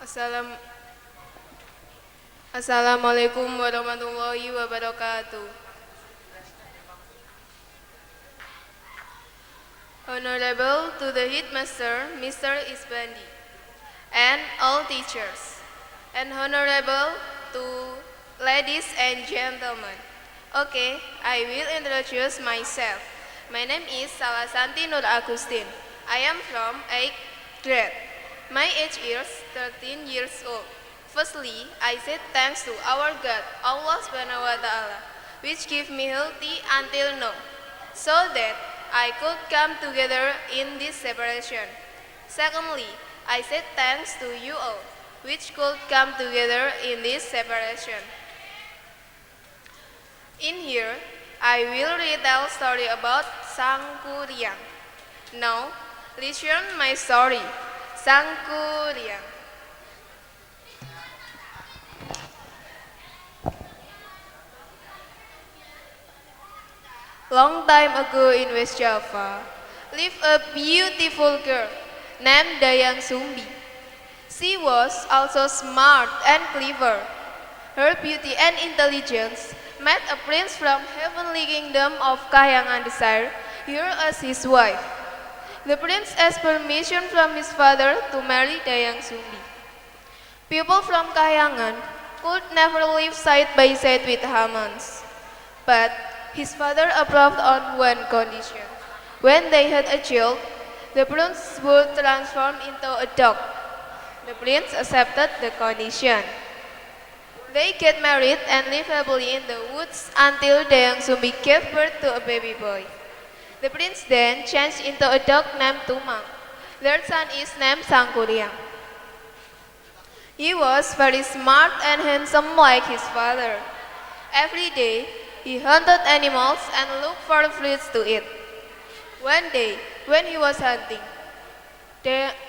Assalam- Assalamualaikum warahmatullahi wabarakatuh. Honorable to the headmaster, Mr. Isbandi, and all teachers, and honorable to ladies and gentlemen. Okay, I will introduce myself. My name is Salasanti Nur Agustin. I am from 8th grade. My age is 13 years old. Firstly, I say thanks to our God, Allah Subhanahu wa Ta'ala, which give me healthy until now, so that I could come together in this separation. Secondly, I say thanks to you all, which could come together in this separation. In here, I will retell story about Sangkuriang. Now, listen my story. Sangkuriang. Long time ago in West Java, lived a beautiful girl named Dayang Sumbi. She was also smart and clever. Her beauty and intelligence made a prince from heavenly kingdom of Kahyangan Desire here as his wife. The prince asked permission from his father to marry Dayang Sumbi. People from Kahyangan could never live side by side with Hamans, but his father approved on one condition. When they had a child, the prince would transform into a dog. The prince accepted the condition. They get married and live happily in the woods until Dayang Sumbi gave birth to a baby boy. The prince then changed into a dog named Tumang. Their son is named Sangkuriang. He was very smart and handsome like his father. Every day, he hunted animals and looked for fruits to eat. One day, when he was hunting,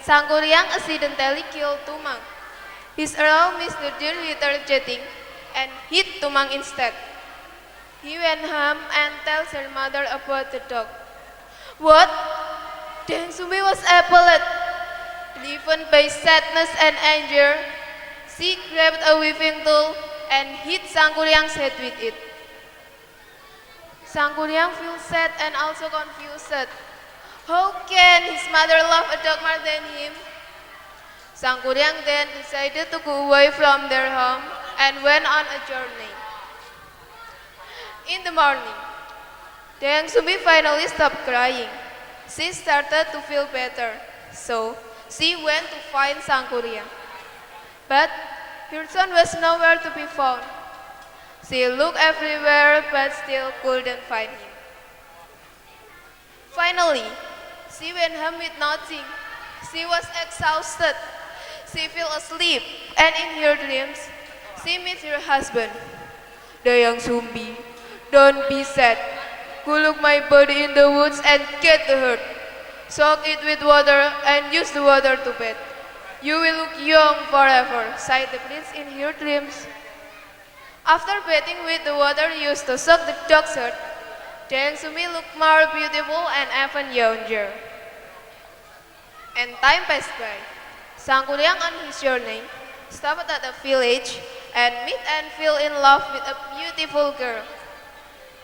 Sangkuriang accidentally killed Tumang. His arrow missed the deer retargeting and hit Tumang instead. He went home and tells her mother about the dog. What? Dayang Sumbi was appalled. Driven by sadness and anger, she grabbed a weaving tool and hit Sangkuriang's head with it. Sangkuriang feels sad and also confused. How can his mother love a dog more than him? Sangkuriang then decided to go away from their home and went on a journey. In the morning, Dayang Sumbi finally stopped crying. She started to feel better, so she went to find Sangkuriang. But her son was nowhere to be found. She looked everywhere but still couldn't find him. Finally, she went home with nothing. She was exhausted. She fell asleep, and in her dreams, she meets her husband. Dayang Sumbi, don't be sad. Go look my body in the woods and get the herd. Soak it with water and use the water to bathe. You will look young forever, sighed the prince in her dreams. After bathing with the water used to soak the dog's herd, Dayang Sumbi looked more beautiful and even younger. And time passed by. Sangkuriang on his journey stopped at a village and met and fell in love with a beautiful girl.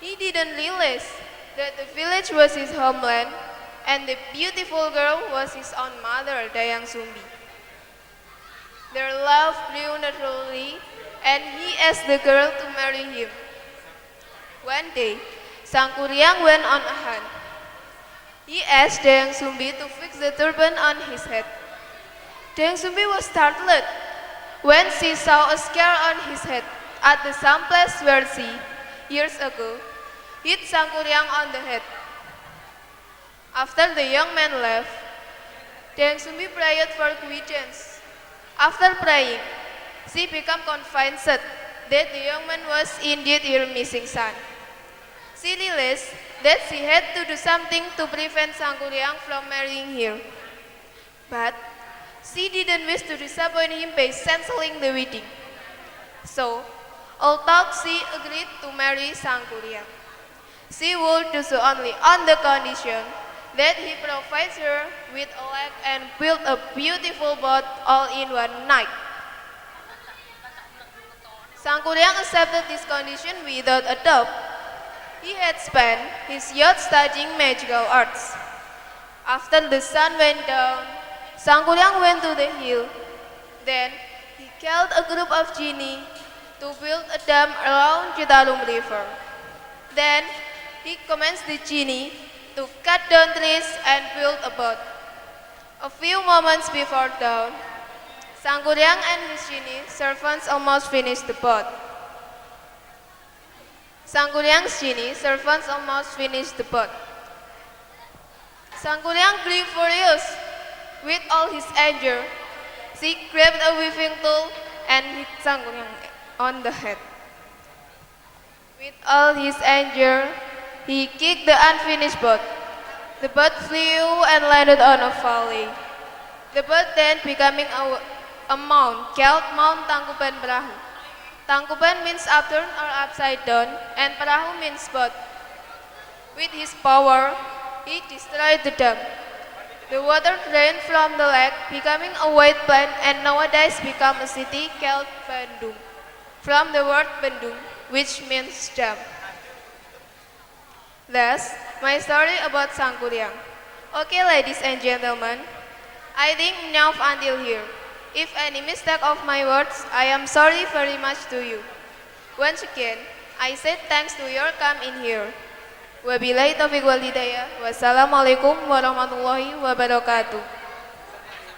He didn't realize that the village was his homeland and the beautiful girl was his own mother, Dayang Sumbi. Their love grew naturally and he asked the girl to marry him. One day, Sangkuriang went on a hunt. He asked Dayang Sumbi to fix the turban on his head. Dayang Sumbi was startled when she saw a scar on his head at the same place where she, years ago, hit Sangkuriang on the head. After the young man left, Dayang Sumbi prayed for guidance. After praying, she became convinced that the young man was indeed her missing son. She realized that she had to do something to prevent Sangkuriang from marrying her. But she didn't wish to disappoint him by canceling the wedding. So, although she agreed to marry Sangkuriang, she would do so only on the condition that he provides her with a leg and build a beautiful boat all in one night. Sangkuriang accepted this condition without a doubt. He had spent his youth studying magical arts. After the sun went down, Sangkuriang went to the hill. Then he called a group of genii to build a dam around Citarum River. Then he commands the genie to cut down trees and build a boat. A few moments before dawn, Sangkuriang and his genie servants almost finished the boat. Sangkuriang's genie servants almost finished the boat. Sangkuriang grew furious with all his anger. She grabbed a weaving tool and hit Sangkuriang on the head. With all his anger, he kicked the unfinished boat. The boat flew and landed on a valley. The boat then becoming a mount called Mount Tangkuban Perahu. Tangkuban means upturned or upside down, and Perahu means boat. With his power, he destroyed the dam. The water drained from the lake, becoming a white plain, and nowadays become a city called Bandung, from the word Bandung, which means dam. Thus, my story about Sangkuriang. Okay, ladies and gentlemen, I think enough until here. If any mistake of my words, I am sorry very much to you. Once again, I said thanks to your come in here. Wabillahi taufiq wal hidayah. Wassalamualaikum warahmatullahi wabarakatuh.